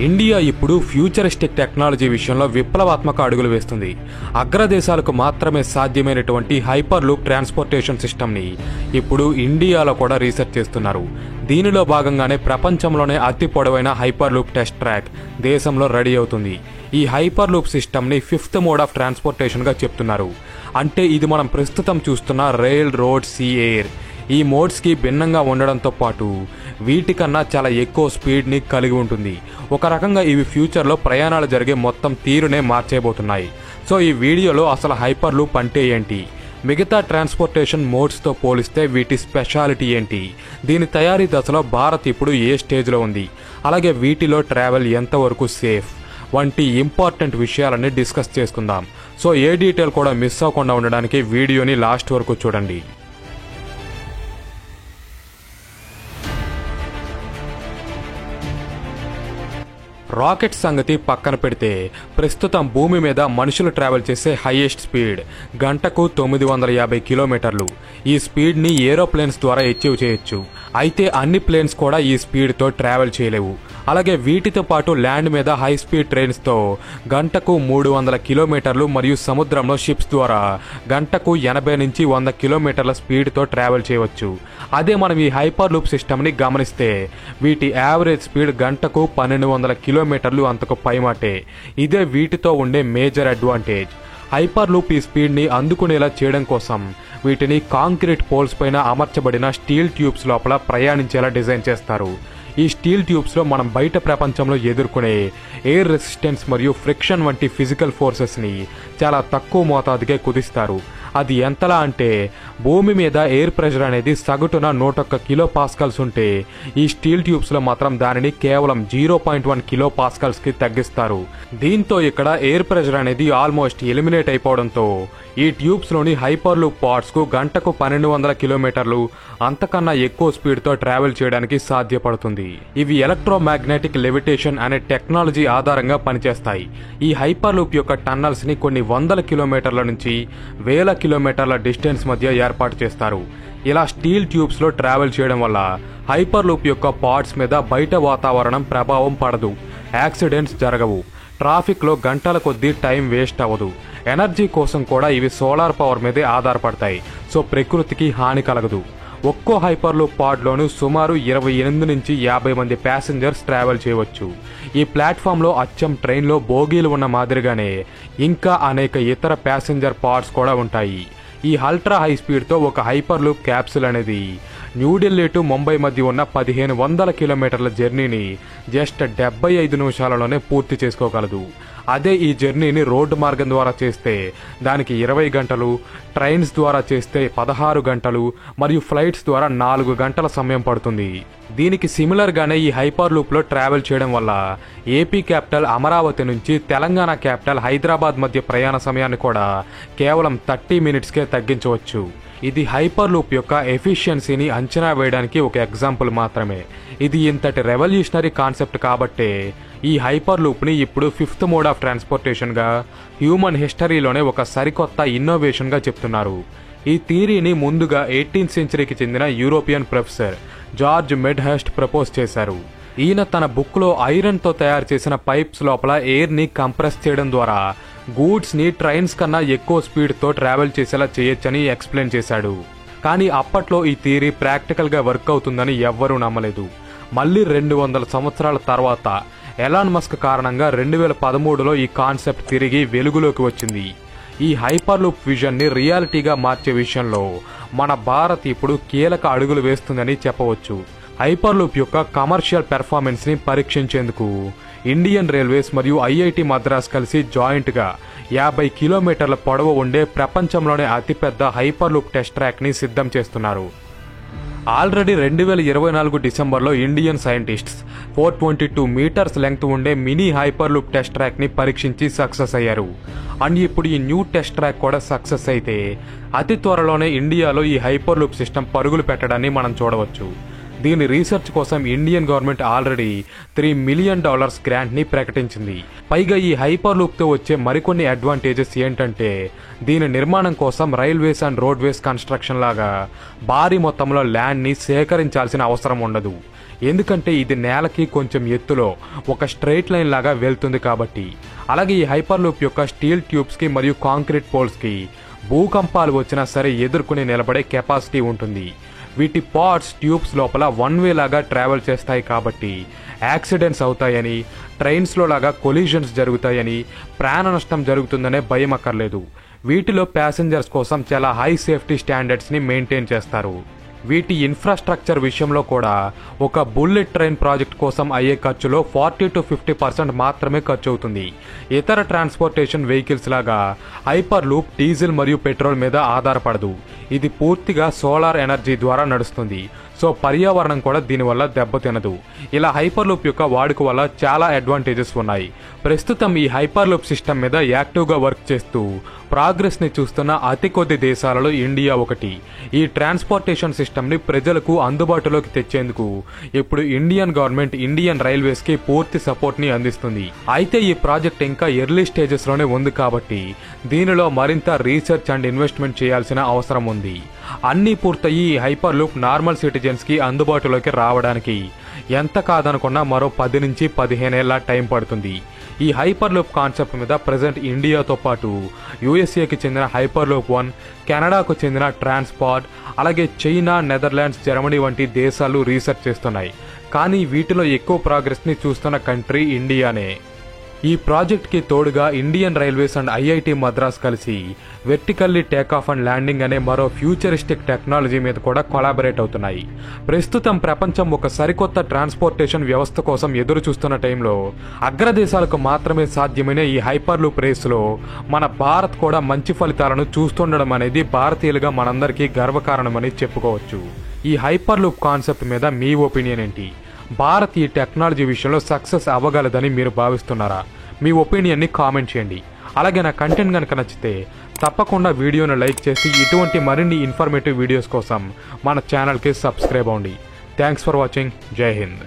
India ఇప్పుడు futuristic technology విషయంలో విప్లవాత్మక అడుగులు వేస్తుంది. అగ్రదేశాలకు మాత్రమే సాధ్యమైనటువంటి హైపర్ లూప్ ట్రాన్స్పోర్టేషన్ సిస్టమ్ని ఇప్పుడు ఇండియాలో కూడా రీసెర్చ్ చేస్తున్నారు. దీనిలో భాగంగానే ప్రపంచంలోనే అతి పొడవైన హైపర్ లూప్ టెస్ట్ ట్రాక్ దేశంలో రెడీ అవుతుంది. ఈ హైపర్ లూప్ సిస్టమ్ని 5th మోడ్ ఆఫ్ ట్రాన్స్పోర్టేషన్గా చెప్తున్నారు. అంటే ఇది మనం ప్రస్తుతం చూస్తున్న రైల్, రోడ్, సీ, ఎయిర్ ఈ మోడ్స్కి భిన్నంగా ఉండడంతో పాటు వీటికన్నా చాలా ఎక్కువ స్పీడ్ని కలిగి ఉంటుంది. ఒక రకంగా ఇవి ఫ్యూచర్లో ప్రయాణాలు జరిగే మొత్తం తీరునే మార్చేయబోతున్నాయి. సో ఈ వీడియోలో అసలు హైపర్ లూప్ అంటే ఏంటి, మిగతా ట్రాన్స్పోర్టేషన్ మోడ్స్తో పోలిస్తే వీటి స్పెషాలిటీ ఏంటి, దీని తయారీ దశలో భారత్ ఇప్పుడు ఏ స్టేజ్లో ఉంది, అలాగే వీటిలో ట్రావెల్ ఎంతవరకు సేఫ్ వంటి ఇంపార్టెంట్ విషయాలన్నీ డిస్కస్ చేసుకుందాం. సో ఏ డీటెయిల్ కూడా మిస్ అవ్వకుండా ఉండడానికి వీడియోని లాస్ట్ వరకు చూడండి. రాకెట్ సంగతి పక్కన పెడితే ప్రస్తుతం భూమి మీద మనుషులు ట్రావెల్ చేసే హైయెస్ట్ స్పీడ్ గంటకు 950 కిలోమీటర్లు. ఈ స్పీడ్ని ఏరోప్లేన్స్ ద్వారా అచీవ్ చేయొచ్చు. అయితే అన్ని ప్లేన్స్ కూడా ఈ స్పీడ్తో ట్రావెల్ చేయలేవు. అలాగే వీటితో పాటు ల్యాండ్ మీద హై స్పీడ్ ట్రైన్స్తో గంటకు 300 కిలోమీటర్లు మరియు సముద్రంలో షిప్స్ ద్వారా గంటకు 80 నుంచి 100 కిలోమీటర్ల స్పీడ్తో ట్రావెల్ చేయవచ్చు. అదే మనం ఈ హైపర్ లూప్ సిస్టమ్ని గమనిస్తే వీటి యావరేజ్ స్పీడ్ గంటకు 1200 కిలోమీటర్లు అంతకు పైమాటే. ఇదే వీటితో ఉండే మేజర్ అడ్వాంటేజ్. హైపర్ లూప్ ఈ స్పీడ్ని అందుకునేలా చేయడం కోసం వీటిని కాంక్రీట్ పోల్స్ పైన అమర్చబడిన స్టీల్ ట్యూబ్స్ లోపల ప్రయాణించేలా డిజైన్ చేస్తారు. ఈ స్టీల్ ట్యూబ్స్లో మనం బయట ప్రపంచంలో ఎదుర్కొనే ఎయిర్ రెసిస్టెన్స్ మరియు ఫ్రిక్షన్ వంటి ఫిజికల్ ఫోర్సెస్ని చాలా తక్కువ మోతాదుకే కుదిస్తారు. అది ఎంతలా అంటే భూమి మీద ఎయిర్ ప్రెషర్ అనేది సగటున 101 కిలో పాస్కల్స్ ఉంటే ఈ స్టీల్ ట్యూబ్స్లో మాత్రం దానిని కేవలం 0.1 కిలో పాస్కల్స్కి తగ్గిస్తారు. దీంతో ఇక్కడ ఎయిర్ ప్రెషర్ అనేది ఆల్మోస్ట్ ఎలిమినేట్ అయిపోవడంతో ఈ ట్యూబ్స్లోని హైపర్ లూప్ పార్ట్స్కు గంటకు 1200 కిలోమీటర్లు అంతకన్నా ఎక్కువ స్పీడ్తో ట్రావెల్ చేయడానికి సాధ్యపడుతుంది. ఇవి ఎలక్ట్రోమాగ్నెటిక్ లెవిటేషన్ అనే టెక్నాలజీ ఆధారంగా పనిచేస్తాయి. ఈ హైపర్ లూప్ యొక్క టన్నల్స్ని కొన్ని 100 కిలోమీటర్ల నుంచి 1000 కిలోమీటర్ల డిస్టెన్స్ మధ్య ఏర్పాటు చేస్తారు. ఇలా స్టీల్ ట్యూబ్స్లో ట్రావెల్ చేయడం వల్ల హైపర్ లూప్ యొక్క పార్ట్స్ మీద బయట వాతావరణం ప్రభావం పడదు, యాక్సిడెంట్స్ జరగవు, ట్రాఫిక్లో గంటల కొద్దీ టైం వేస్ట్ అవ్వదు. ఎనర్జీ కోసం కూడా ఇవి సోలార్ పవర్ మీదే ఆధారపడతాయి. సో ప్రకృతికి హాని కలగదు. ఒక్కో హైపర్ లూప్ పాడ్లోనూ సుమారు 28 నుంచి 50 మంది ప్యాసింజర్స్ ట్రావెల్ చేయవచ్చు. ఈ ప్లాట్ఫామ్లో అచ్చం ట్రైన్లో బోగీలు ఉన్న మాదిరిగానే ఇంకా అనేక ఇతర ప్యాసింజర్ పాడ్స్ కూడా ఉంటాయి. ఈ అల్ట్రా హై స్పీడ్తో ఒక హైపర్ లూప్ క్యాప్సూల్ అనేది న్యూఢిల్లీ టు ముంబై మధ్య ఉన్న 1500 కిలోమీటర్ల జర్నీని జస్ట్ 75 నిమిషాలలోనే పూర్తి చేసుకోగలదు. అదే ఈ జర్నీని రోడ్డు మార్గం ద్వారా చేస్తే దానికి 20 గంటలు, ట్రైన్స్ ద్వారా చేస్తే 16 గంటలు మరియు ఫ్లైట్స్ ద్వారా 4 గంటల సమయం పడుతుంది. దీనికి సిమిలర్గానే ఈ హైపర్ లూప్లో ట్రావెల్ చేయడం వల్ల ఏపీ క్యాపిటల్ అమరావతి నుంచి తెలంగాణ క్యాపిటల్ హైదరాబాద్ మధ్య ప్రయాణ సమయాన్ని కూడా కేవలం 30 మినిట్స్కే తగ్గించవచ్చు. ఇది హైపర్ లూప్ యొక్క ఎఫిషియన్సీని అంచనా వేయడానికి ఒక ఎగ్జాంపుల్ మాత్రమే. ఇది ఇంతటి రెవల్యూషనరీ కాన్సెప్ట్ కాబట్టే ఈ హైపర్ లూప్ని ఇప్పుడు 5th మోడ్ ఆఫ్ ట్రాన్స్పోర్టేషన్గా హ్యూమన్ హిస్టరీలోనే ఒక సరికొత్త ఇన్నోవేషన్గా చెప్తున్నారు. ఈ థియరీని ముందుగా 18th సెంచరీకి చెందిన యూరోపియన్ ప్రొఫెసర్ జార్జ్ మెడ్హర్స్ట్ ప్రపోజ్ చేశారు. ఈయన తన బుక్లో ఐరన్తో తయారు చేసిన పైప్స్ లోపల ఎయిర్ని కంప్రెస్ చేయడం ద్వారా గూడ్స్ని ట్రైన్స్ కన్నా ఎక్కువ స్పీడ్తో ట్రావెల్ చేసేలా చేయొచ్చని ఎక్స్ప్లెయిన్ చేశాడు. కానీ అప్పట్లో ఈ థియరీ ప్రాక్టికల్గా వర్క్ అవుతుందని ఎవ్వరూ నమ్మలేదు. మళ్ళీ 200 సంవత్సరాల తర్వాత ఎలాన్ మస్క్ కారణంగా 2013లో ఈ కాన్సెప్ట్ తిరిగి వెలుగులోకి వచ్చింది. ఈ హైపర్ లూప్ విజన్ని రియాలిటీగా మార్చే విషయంలో మన భారత్ ఇప్పుడు కీలక అడుగులు వేస్తుందని చెప్పవచ్చు. హైపర్ లూప్ యొక్క కమర్షియల్ పెర్ఫార్మెన్స్ని పరీక్షించేందుకు ఇండియన్ రైల్వేస్ మరియు ఐఐటి మద్రాస్ కలిసి జాయింట్గా 50 కిలోమీటర్ల పొడవు ఉండే ప్రపంచంలోనే అతిపెద్ద హైపర్ లూప్ టెస్ట్ ట్రాక్ని సిద్ధం చేస్తున్నారు. ఆల్రెడీ 2024 డిసెంబర్లో ఇండియన్ సైంటిస్ట్స్ 422 మీటర్స్ లెంగ్త్ ఉండే మినీ హైపర్ లూప్ టెస్ట్ ట్రాక్ని పరీక్షించి సక్సెస్ అయ్యారు. అండ్ ఇప్పుడు ఈ న్యూ టెస్ట్ ట్రాక్ కూడా సక్సెస్ అయితే అతి త్వరలోనే ఇండియాలో ఈ హైపర్ లూప్ సిస్టమ్ పరుగులు పెట్టడాన్ని మనం చూడవచ్చు. దీని రీసెర్చ్ కోసం ఇండియన్ గవర్నమెంట్ ఆల్రెడీ $3 మిలియన్ గ్రాంట్ని ప్రకటించింది. పైగా ఈ హైపర్ లూప్తో వచ్చే మరికొన్ని అడ్వాంటేజెస్ ఏంటంటే దీని నిర్మాణం కోసం రైల్వేస్ అండ్ రోడ్వేస్ కన్స్ట్రక్షన్ లాగా భారీ మొత్తంలో ల్యాండ్ని సేకరించాల్సిన అవసరం ఉండదు. ఎందుకంటే ఇది నేలకి కొంచెం ఎత్తులో ఒక స్ట్రైట్ లైన్ లాగా వెళ్తుంది కాబట్టి. అలాగే ఈ హైపర్ లూప్ యొక్క స్టీల్ ట్యూబ్స్కి మరియు కాంక్రీట్ పోల్స్కి భూకంపాలు వచ్చినా సరే ఎదుర్కొని నిలబడే కెపాసిటీ ఉంటుంది. వీటి పార్ట్స్ ట్యూబ్స్ లోపల వన్ వే లాగా ట్రావెల్ చేస్తాయి కాబట్టి యాక్సిడెంట్స్ అవుతాయని, ట్రైన్స్లో లాగా కొలిజన్స్ జరుగుతాయని, ప్రాణ నష్టం జరుగుతుందనే భయం అక్కర్లేదు. వీటిలో ప్యాసింజర్స్ కోసం చాలా హై సేఫ్టీ స్టాండర్డ్స్ని మెయింటైన్ చేస్తారు. వీటి ఇన్ఫ్రాస్ట్రక్చర్ విషయంలో కూడా ఒక బుల్లెట్ ట్రైన్ ప్రాజెక్ట్ కోసం అయ్యే ఖర్చులో 40 to 50% మాత్రమే ఖర్చు అవుతుంది. ఇతర ట్రాన్స్పోర్టేషన్ వెహికల్స్ లాగా హైపర్ లూప్ డీజిల్ మరియు పెట్రోల్ మీద ఆధారపడదు. ఇది పూర్తిగా సోలార్ ఎనర్జీ ద్వారా నడుస్తుంది. సో పర్యావరణం కూడా దీనివల్ల దెబ్బతినదు. ఇలా హైపర్ లూప్ యొక్క వాడుక వల్ల చాలా అడ్వాంటేజెస్ ఉన్నాయి. ప్రస్తుతం ఈ హైపర్ లూప్ సిస్టమ్ మీద యాక్టివ్గా వర్క్ చేస్తూ ప్రోగ్రెస్ని చూస్తున్న అతి కొద్ది దేశాలలో ఇండియా ఒకటి. ఈ ట్రాన్స్పోర్టేషన్ సిస్టమ్ని ప్రజలకు అందుబాటులోకి తెచ్చేందుకు ఇప్పుడు ఇండియన్ గవర్నమెంట్ ఇండియన్ రైల్వేస్కి పూర్తి సపోర్ట్ని అందిస్తుంది. అయితే ఈ ప్రాజెక్ట్ ఇంకా ఎర్లీ స్టేజెస్లోనే ఉంది కాబట్టి దీనిలో మరింత రీసెర్చ్ అండ్ ఇన్వెస్ట్మెంట్ చేయాల్సిన అవసరం ఉంది. అన్నీ పూర్తయి ఈ హైపర్ లూప్ నార్మల్ సిటిజన్స్కి అందుబాటులోకి రావడానికి ఎంత కాదనుకున్నా మరో 10 నుంచి 15 ఏళ్ల టైం పడుతుంది. ఈ హైపర్ లూప్ కాన్సెప్ట్ మీద ప్రజెంట్ ఇండియాతో పాటు యూఎస్ఏకి చెందిన హైపర్ లూప్ 1, కెనడాకు చెందిన ట్రాన్స్పాడ్, అలాగే చైనా, నెదర్లాండ్స్, జర్మనీ వంటి దేశాలు రీసెర్చ్ చేస్తున్నాయి. కానీ వీటిలో ఎక్కువ ప్రోగ్రెస్ని చూస్తున్న కంట్రీ ఇండియానే. ఈ ప్రాజెక్ట్కి తోడుగా Indian railways and IIT Madras కలిసి వెర్టికల్లీ టేకాఫ్ అండ్ ల్యాండింగ్ అనే మరో ఫ్యూచరిస్టిక్ టెక్నాలజీ మీద కూడా కొలాబరేట్ అవుతున్నాయి. ప్రస్తుతం ప్రపంచం ఒక సరికొత్త ట్రాన్స్పోర్టేషన్ వ్యవస్థ కోసం ఎదురు చూస్తున్న టైంలో అగ్రదేశాలకు మాత్రమే సాధ్యమైన ఈ హైపర్ లూప్ రేసులో మన భారత్ కూడా మంచి ఫలితాలను చూస్తుండడం అనేది భారతీయులుగా మనందరికీ గర్వకారణమని చెప్పుకోవచ్చు. ఈ హైపర్ లూప్ కాన్సెప్ట్ మీద మీ ఒపీనియన్ ఏంటి? భారత్ ఈ టెక్నాలజీ విషయంలో సక్సెస్ అవ్వగలదని మీరు భావిస్తున్నారా? మీ ఒపీనియన్ని కామెంట్ చేయండి. అలాగే నా కంటెంట్ కనుక నచ్చితే తప్పకుండా వీడియోను లైక్ చేసి ఇటువంటి మరిన్ని ఇన్ఫర్మేటివ్ వీడియోస్ కోసం మన ఛానల్కి సబ్స్క్రైబ్ అవ్వండి. Thanks for watching. జై హింద్.